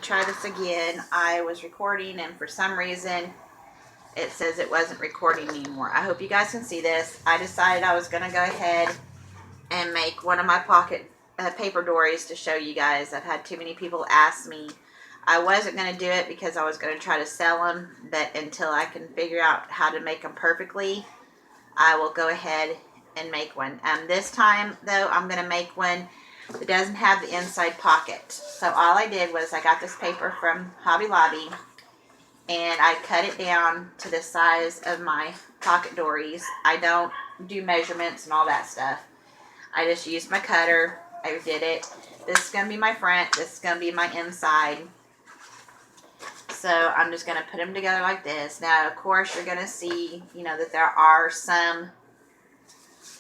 try this again. I was recording and for some reason it says it wasn't recording anymore. I hope you guys can see this. I decided I was going to go ahead and make one of my pocket paper dories to show you guys. I've had too many people ask me. I wasn't going to do it because I was going to try to sell them, but until I can figure out how to make them perfectly, I will go ahead and make one. This time, though, I'm going to make one that doesn't have the inside pocket. So all I did was I got this paper from Hobby Lobby, and I cut it down to the size of my pocket dories. I don't do measurements and all that stuff. I just used my cutter. I did it. This is going to be my front. This is going to be my inside. So I'm just going to put them together like this. Now, of course, you're going to see, that there are some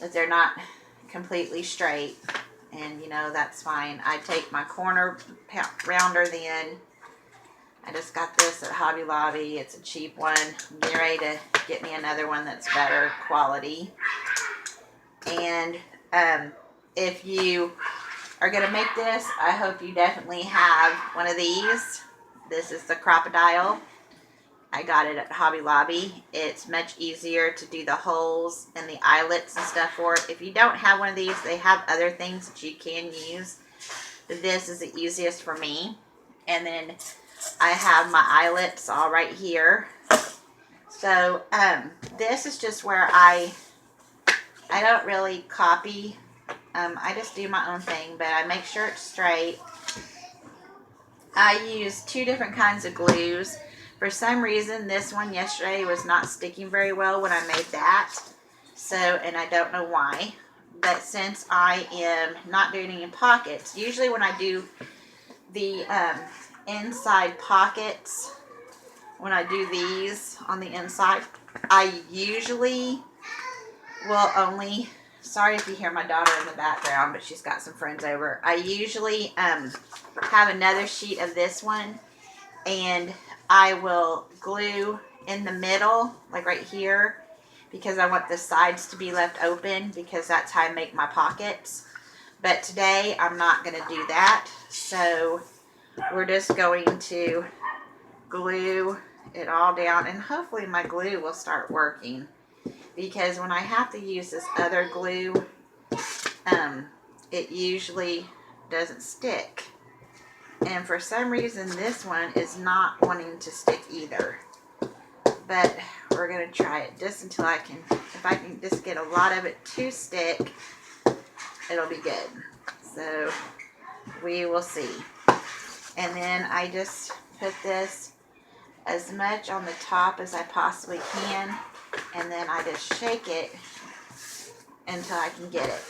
that they're not completely straight. And, that's fine. I take my corner rounder then. I just got this at Hobby Lobby. It's a cheap one. I'm getting ready to get me another one that's better quality. And if you are going to make this, I hope you definitely have one of these. This is the crocodile. I got it at Hobby Lobby. It's much easier to do the holes and the eyelets and stuff for it. If you don't have one of these, they have other things that you can use. But this is the easiest for me. And then I have my eyelets all right here. So this is just where I don't really copy. I just do my own thing, but I make sure it's straight. I use 2 different kinds of glues. For some reason, this one yesterday was not sticking very well when I made that. So, and I don't know why. But since I am not doing any pockets, usually when I do the inside pockets, when I do these on the inside, I usually will only, sorry if you hear my daughter in the background, but she's got some friends over. I usually have another sheet of this one, and I will glue in the middle, like right here, because I want the sides to be left open, because that's how I make my pockets. But today, I'm not going to do that, so we're just going to glue it all down, and hopefully my glue will start working, because when I have to use this other glue, it usually doesn't stick. And for some reason, this one is not wanting to stick either. But we're going to try it just until I can, if I can just get a lot of it to stick, it'll be good. So we will see. And then I just put this as much on the top as I possibly can. And then I just shake it until I can get it.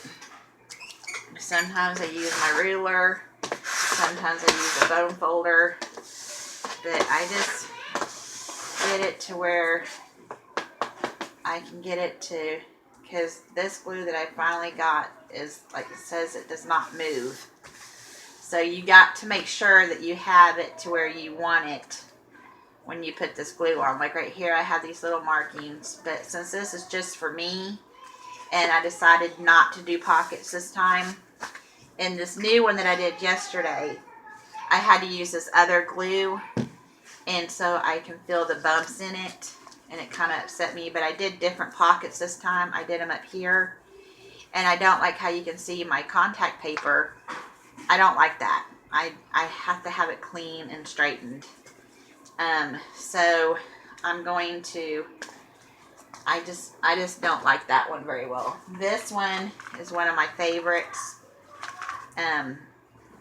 Sometimes I use my ruler. Sometimes I use a bone folder, but I just get it to where I can get it to, because this glue that I finally got is, like it says, it does not move. So you got to make sure that you have it to where you want it when you put this glue on. Like right here, I have these little markings, but since this is just for me, and I decided not to do pockets this time, in this new one that I did yesterday, I had to use this other glue, and so I can feel the bumps in it, and it kind of upset me. But I did different pockets this time. I did them up here, and I don't like how you can see my contact paper. I don't like that. I have to have it clean and straightened. So I'm going to, I just don't like that one very well. This one is one of my favorites.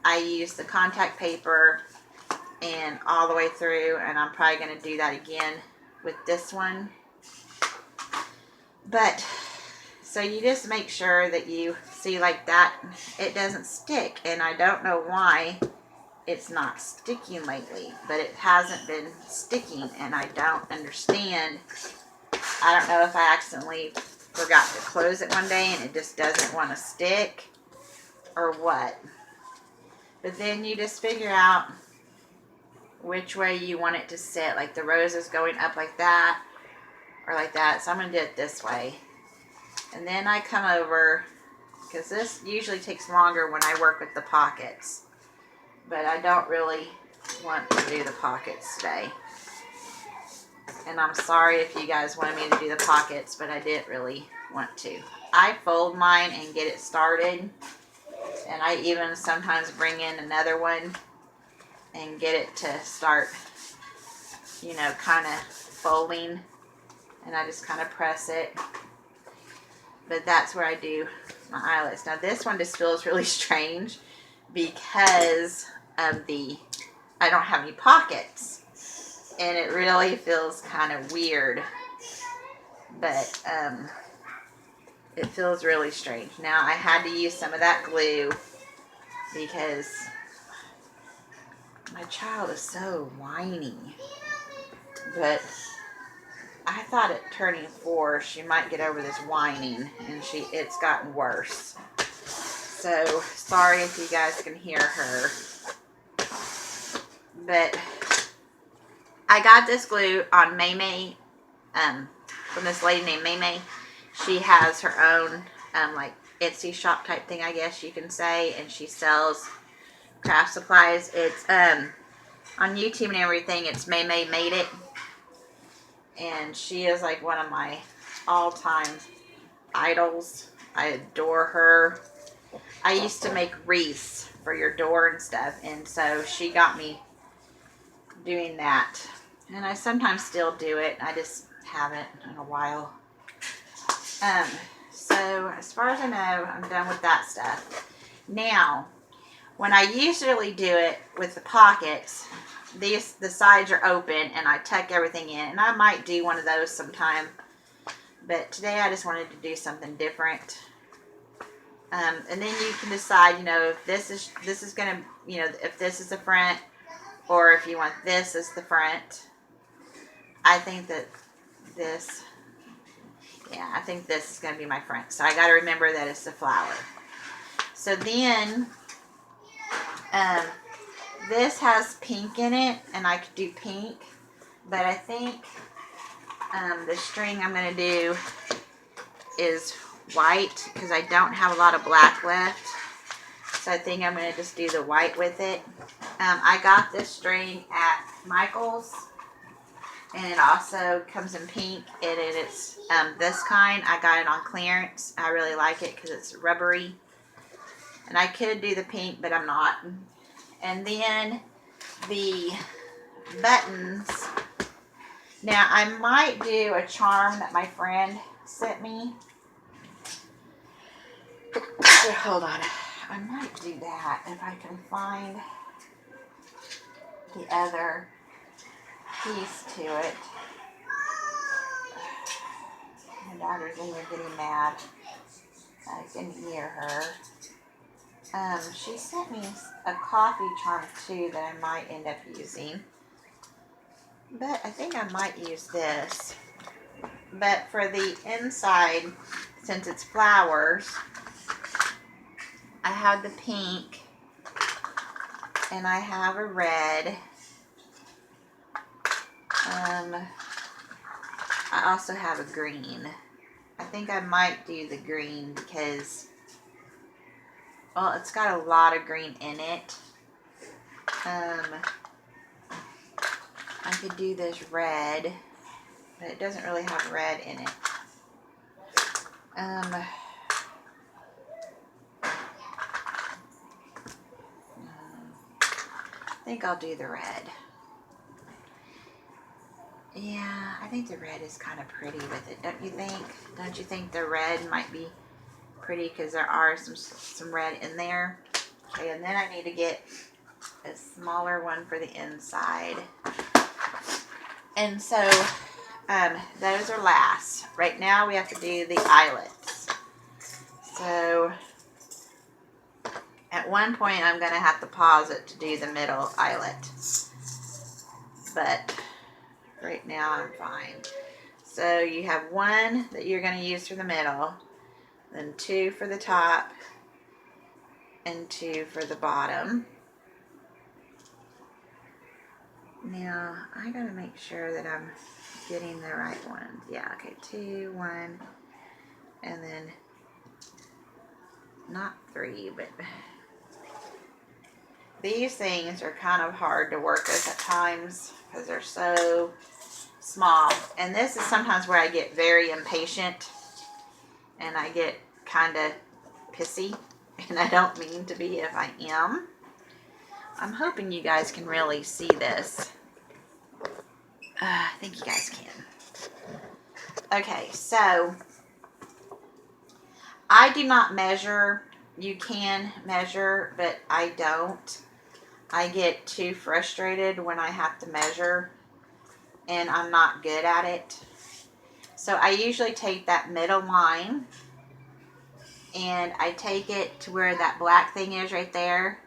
I use the contact paper and all the way through, and I'm probably going to do that again with this one. But, so you just make sure that you see like that, it doesn't stick, and I don't know why it's not sticking lately, but it hasn't been sticking, and I don't understand. I don't know if I accidentally forgot to close it one day and it just doesn't want to stick, or what. But then you just figure out which way you want it to sit, like the roses going up like that or like that. So I'm going to do it this way, and then I come over, because this usually takes longer when I work with the pockets, but I don't really just want to do the pockets today. And I'm sorry if you guys wanted me to do the pockets, but I didn't really want to. I fold mine and get it started. And I even sometimes bring in another one and get it to start, you know, kind of folding. And I just kind of press it. But that's where I do my eyelets. Now this one just feels really strange because of I don't have any pockets. And it really feels kind of weird. But it feels really strange. Now I had to use some of that glue because my child is so whiny. But I thought at turning 4 she might get over this whining, and it's gotten worse. So sorry if you guys can hear her. But I got this glue on May from this lady named May. She has her own like Etsy shop type thing, I guess you can say, and she sells craft supplies. It's on YouTube and everything. It's May Made It. And she is like one of my all-time idols. I adore her. I used to make wreaths for your door and stuff. And so she got me doing that. And I sometimes still do it. I just haven't in a while. So as far as I know, I'm done with that stuff. Now, when I usually do it with the pockets, the sides are open and I tuck everything in, and I might do one of those sometime, but today I just wanted to do something different. And then you can decide, you know, if this is gonna, you know, if this is the front or if you want this as the front. I think that this, yeah, I think this is gonna be my front, so I got to remember that it's the flower. So then this has pink in it, and I could do pink, but I think the string I'm going to do is white because I don't have a lot of black left. So I think I'm going to just do the white with it. I got this string at Michael's, and it also comes in pink, and it's this kind. I got it on clearance. I really like it because it's rubbery. And I could do the pink, but I'm not. And then the buttons. Now, I might do a charm that my friend sent me. Hold on. I might do that if I can find the other piece to it. My daughter's in here getting mad. I can hear her. She sent me a coffee charm too that I might end up using. But I think I might use this. But for the inside, since it's flowers, I have the pink and I have a red. I also have a green. I think I might do the green because, well, it's got a lot of green in it. I could do this red, but it doesn't really have red in it. I think I'll do the red. Yeah, I think the red is kind of pretty with it, don't you think? Don't you think the red might be pretty because there are some red in there? Okay, and then I need to get a smaller one for the inside. And so those are last. Right now we have to do the eyelets. So at one point I'm going to have to pause it to do the middle eyelet. But right now I'm fine. So you have one that you're going to use for the middle, then 2 for the top, and 2 for the bottom. Now, I gotta make sure that I'm getting the right one. Yeah, okay, 2, 1, and then not 3, but These things are kind of hard to work with at times because they're so small. And this is sometimes where I get very impatient and I get kind of pissy. And I don't mean to be if I am. I'm hoping you guys can really see this. I think you guys can. Okay, so I do not measure. You can measure, but I don't. I get too frustrated when I have to measure, and I'm not good at it. So I usually take that middle line, and I take it to where that black thing is right there,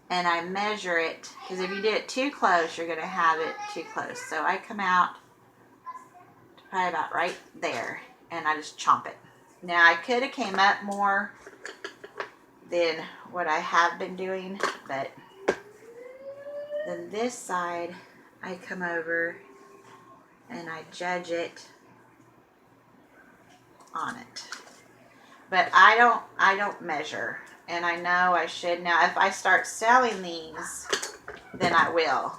and I measure it, because if you do it too close, you're going to have it too close. So I come out to probably about right there, and I just chomp it. Now, I could have came up more than what I have been doing, but then this side, I come over and I judge it on it. But I don't measure, and I know I should. Now, if I start selling these, then I will.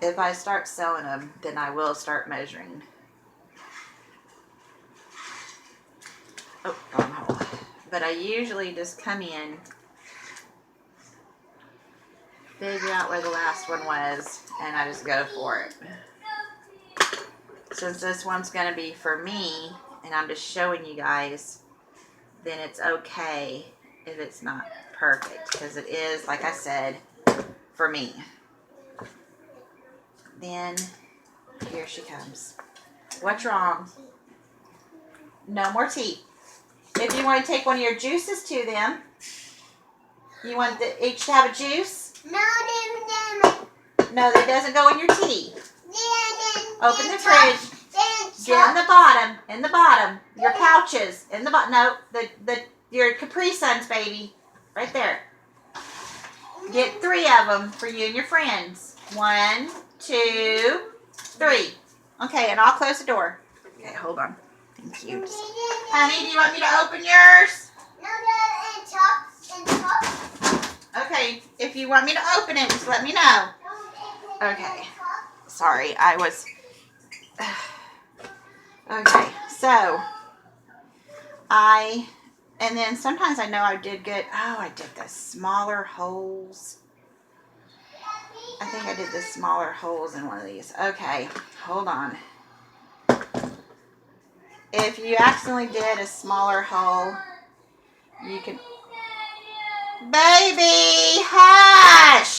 If I start selling them, then I will start measuring. Oh, wrong hole. But I usually just come in, figure out where the last one was, and I just go for it. Since this one's going to be for me, and I'm just showing you guys, then it's okay if it's not perfect, because it is, like I said, for me. Then, here she comes. What's wrong? No more tea. If you want to take one of your juices to them, you want each to have a juice? No, No, that doesn't go in your tea. Open the fridge. Get in the bottom. Your pouches, in the bottom. No, your Capri Suns, baby. Right there. Get 3 of them for you and your friends. 1, 2, 3. Okay, and I'll close the door. Okay, hold on. Thank you. Honey, do you want me to open yours? Okay, if you want me to open it, just let me know. Okay. Sorry, I was... Okay, so and then sometimes I know I did good. Oh, I did the smaller holes. I think I did the smaller holes in one of these. Okay, hold on. If you accidentally did a smaller hole, you can... Baby, hush!